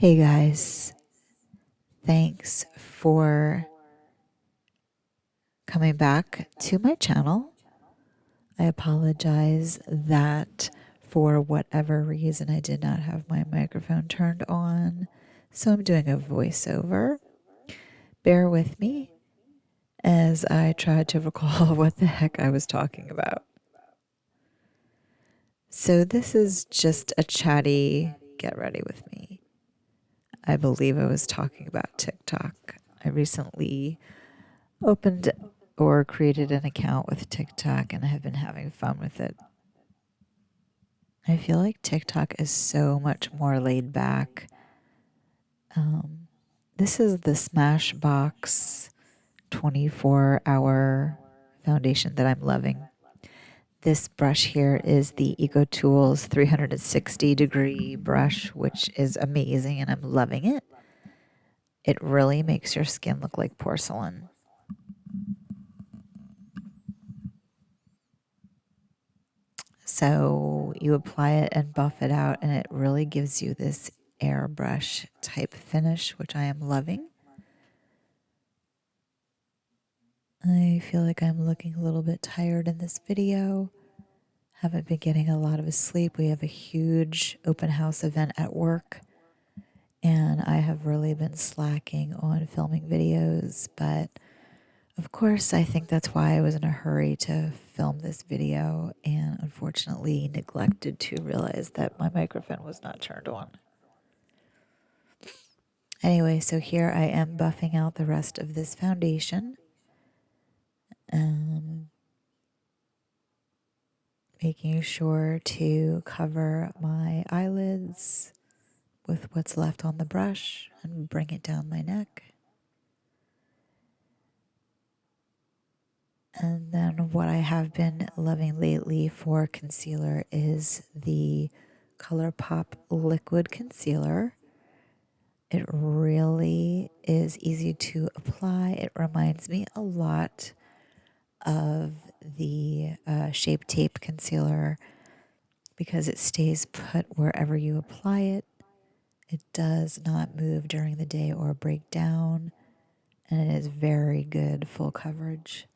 Hey guys, thanks for coming back to my channel. I apologize that for whatever reason I did not have my microphone turned on, so I'm doing a voiceover. Bear with me as I try to recall what the heck I was talking about. So this is just a chatty get ready with me. I believe I was talking about TikTok. I recently opened or created an account with TikTok and I have been having fun with it. I feel like TikTok is so much more laid back. This is the Smashbox 24-hour foundation that I'm loving. This brush here is the Eco Tools 360-degree brush, which is amazing and I'm loving it. It really makes your skin look like porcelain. So you apply it and buff it out, and it really gives you this airbrush type finish, which I am loving. I feel like I'm looking a little bit tired in this video. Haven't been getting a lot of sleep. We have a huge open house event at work, and I have really been slacking on filming videos, but of course, I think that's why I was in a hurry to film this video and unfortunately neglected to realize that my microphone was not turned on. Anyway, so here I am buffing out the rest of this foundation. Making sure to cover my eyelids with what's left on the brush and bring it down my neck. And then what I have been loving lately for concealer is the ColourPop Liquid Concealer. It really is easy to apply. It reminds me a lot of the Shape Tape Concealer because it stays put wherever you apply it. It does not move during the day or break down, and it is very good full coverage.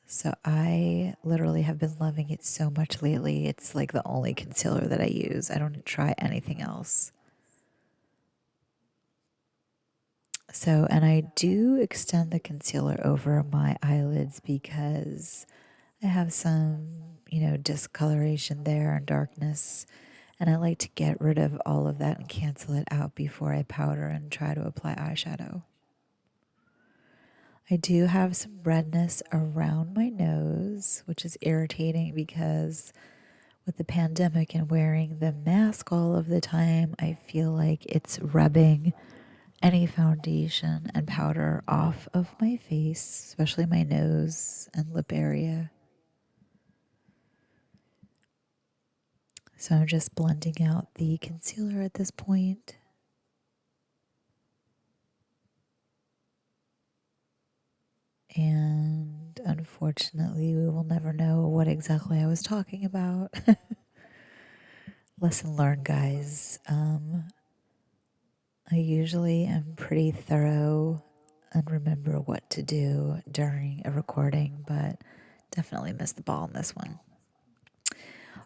So I literally have been loving it so much lately. It's like the only concealer that I use. I don't try anything else. So, and I do extend the concealer over my eyelids because I have some, discoloration there and darkness. And I like to get rid of all of that and cancel it out before I powder and try to apply eyeshadow. I do have some redness around my nose, which is irritating because with the pandemic and wearing the mask all of the time, I feel like it's rubbing any foundation and powder off of my face, especially my nose and lip area. So I'm just blending out the concealer at this point. And unfortunately, we will never know what exactly I was talking about. Lesson learned, guys. I usually am pretty thorough and remember what to do during a recording, but definitely missed the ball on this one.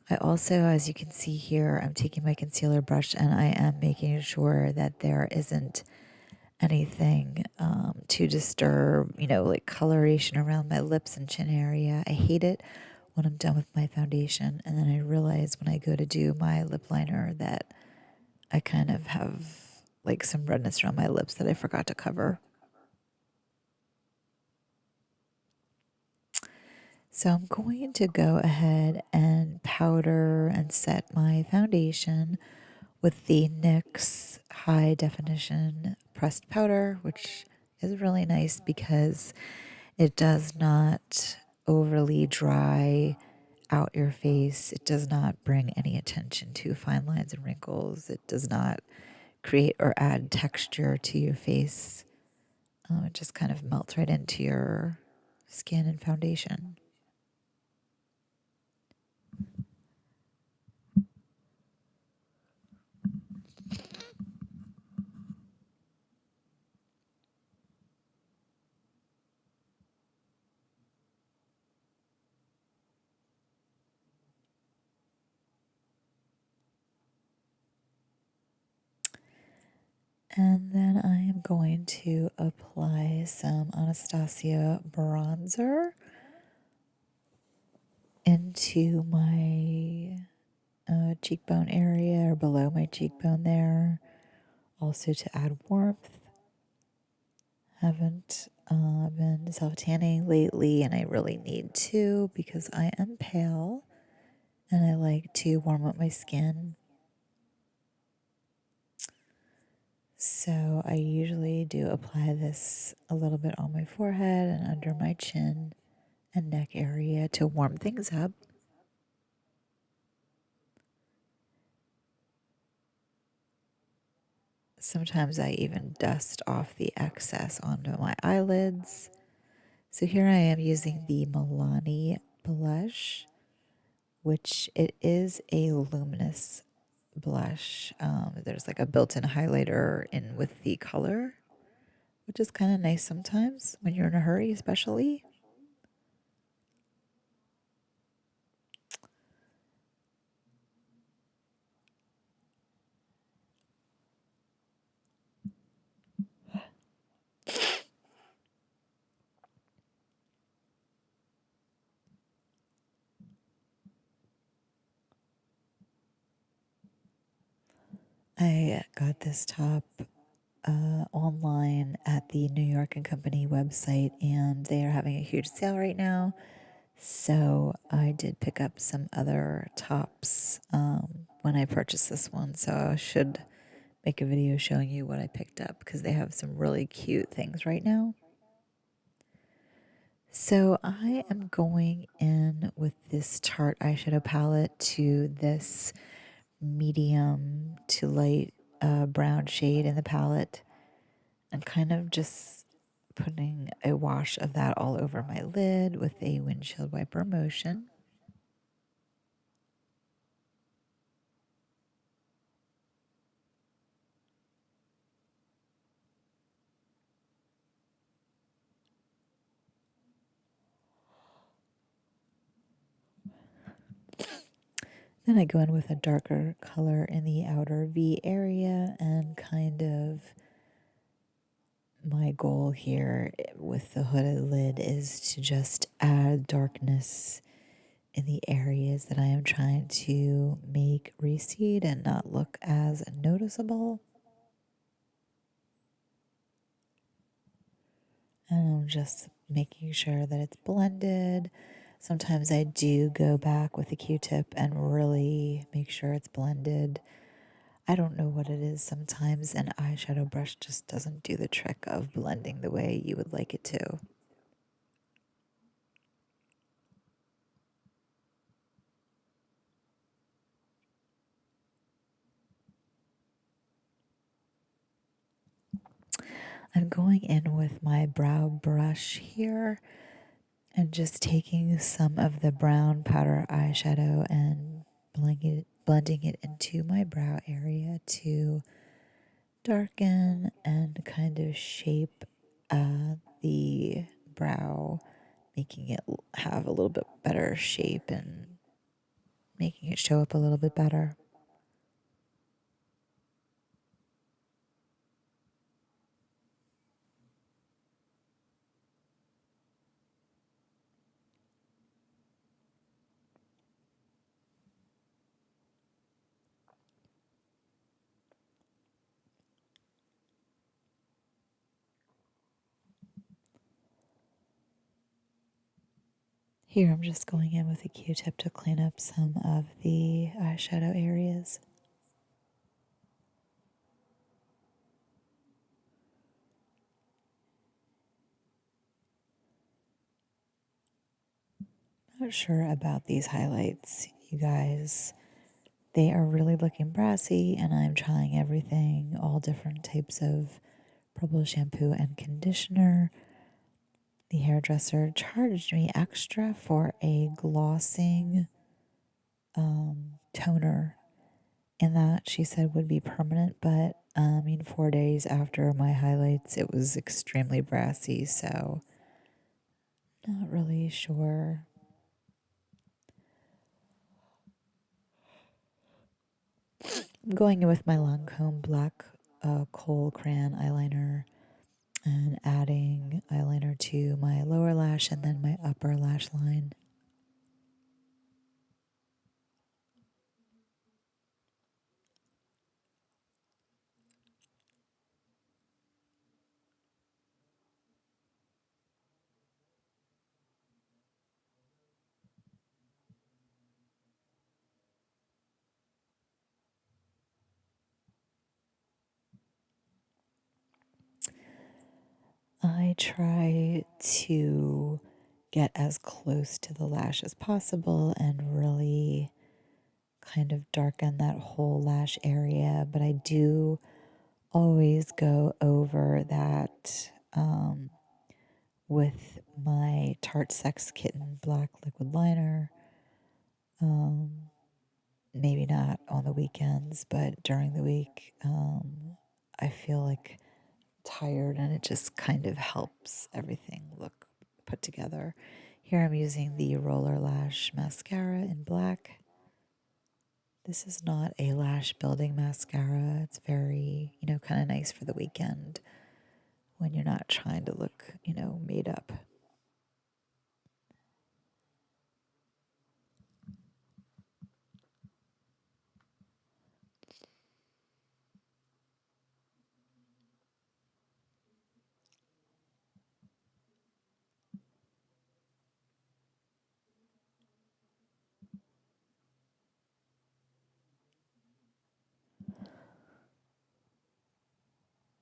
I also, as you can see here, I'm taking my concealer brush and I am making sure that there isn't anything to disturb, like coloration around my lips and chin area. I hate it when I'm done with my foundation. And then I realize when I go to do my lip liner that I kind of have like some redness around my lips that I forgot to cover. So I'm going to go ahead and powder and set my foundation with the NYX High Definition Pressed Powder, which is really nice because it does not overly dry out your face. It does not bring any attention to fine lines and wrinkles. It does not create or add texture to your face. It just kind of melts right into your skin and foundation. And then I am going to apply some Anastasia bronzer into my cheekbone area or below my cheekbone there, also to add warmth. Haven't been self tanning lately, and I really need to because I am pale and I like to warm up my skin. So I usually do apply this a little bit on my forehead and under my chin and neck area to warm things up. Sometimes I even dust off the excess onto my eyelids. So here I am using the Milani Blush, which it is a luminous blush. There's like a built-in highlighter in with the color, which is kind of nice sometimes when you're in a hurry, especially. I got this top online at the New York and Company website, and they are having a huge sale right now. So I did pick up some other tops when I purchased this one. So I should make a video showing you what I picked up because they have some really cute things right now. So I am going in with this Tarte eyeshadow palette to this medium to light brown shade in the palette and kind of just putting a wash of that all over my lid with a windshield wiper motion. Then I go in with a darker color in the outer V area, and kind of my goal here with the hooded lid is to just add darkness in the areas that I am trying to make recede and not look as noticeable. And I'm just making sure that it's blended. Sometimes I do go back with a Q-tip and really make sure it's blended. I don't know what it is. Sometimes an eyeshadow brush just doesn't do the trick of blending the way you would like it to. I'm going in with my brow brush here and just taking some of the brown powder eyeshadow and blending it into my brow area to darken and kind of shape the brow, making it have a little bit better shape and making it show up a little bit better. Here I'm just going in with a Q-tip to clean up some of the eyeshadow areas. Not sure about these highlights, you guys. They are really looking brassy, and I'm trying everything, all different types of purple shampoo and conditioner. The hairdresser charged me extra for a glossing toner, and that she said would be permanent, but I mean, 4 days after my highlights, it was extremely brassy, so not really sure. I'm going in with my Lancome black a kohl crayon eyeliner and adding eyeliner to my lower lash and then my upper lash line. I try to get as close to the lash as possible and really kind of darken that whole lash area, but I do always go over that with my Tarte Sex Kitten black liquid liner. Maybe not on the weekends, but during the week, I feel like tired and it just kind of helps everything look put together. Here I'm using the Roller Lash Mascara in black. This is not a lash building mascara. It's very, kind of nice for the weekend when you're not trying to look, made up.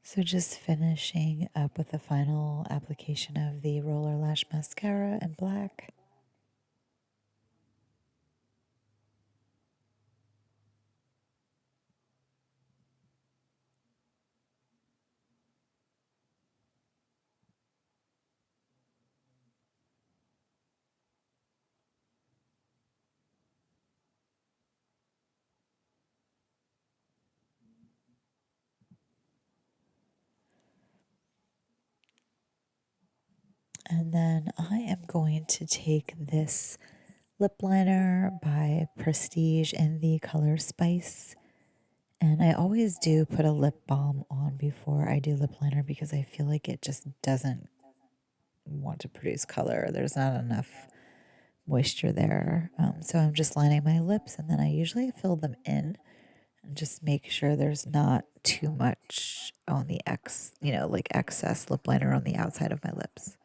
So just finishing up with the final application of the Roller Lash Mascara in black. And then I am going to take this lip liner by Prestige in the color Spice. And I always do put a lip balm on before I do lip liner because I feel like it just doesn't want to produce color. There's not enough moisture there. So I'm just lining my lips and then I usually fill them in and just make sure there's not too much on the like excess lip liner on the outside of my lips.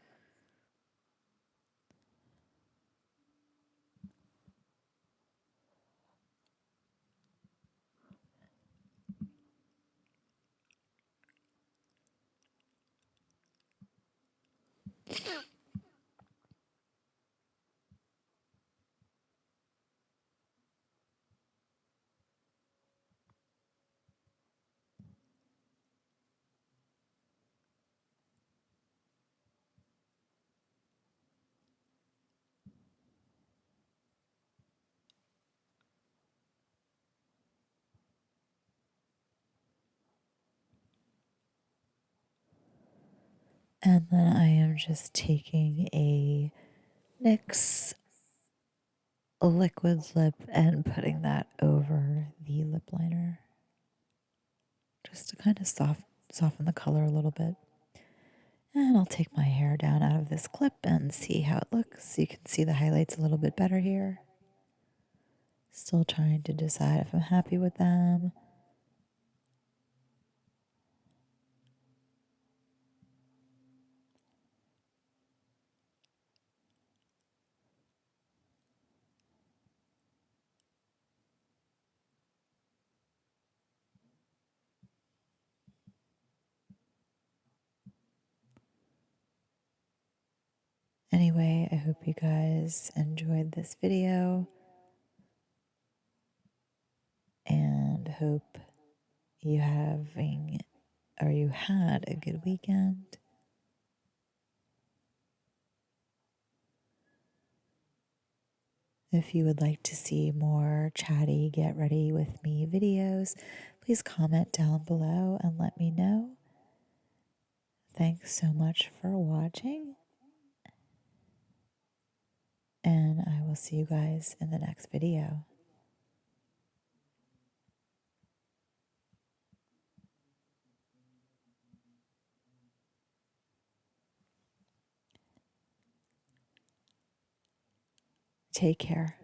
And then I am just taking a NYX liquid lip and putting that over the lip liner just to kind of soften the color a little bit. And I'll take my hair down out of this clip and see how it looks. You can see the highlights a little bit better here. Still trying to decide if I'm happy with them. Anyway, I hope you guys enjoyed this video and hope you you had a good weekend. If you would like to see more Chatty Get Ready With Me videos, please comment down below and let me know. Thanks so much for watching, and I will see you guys in the next video. Take care.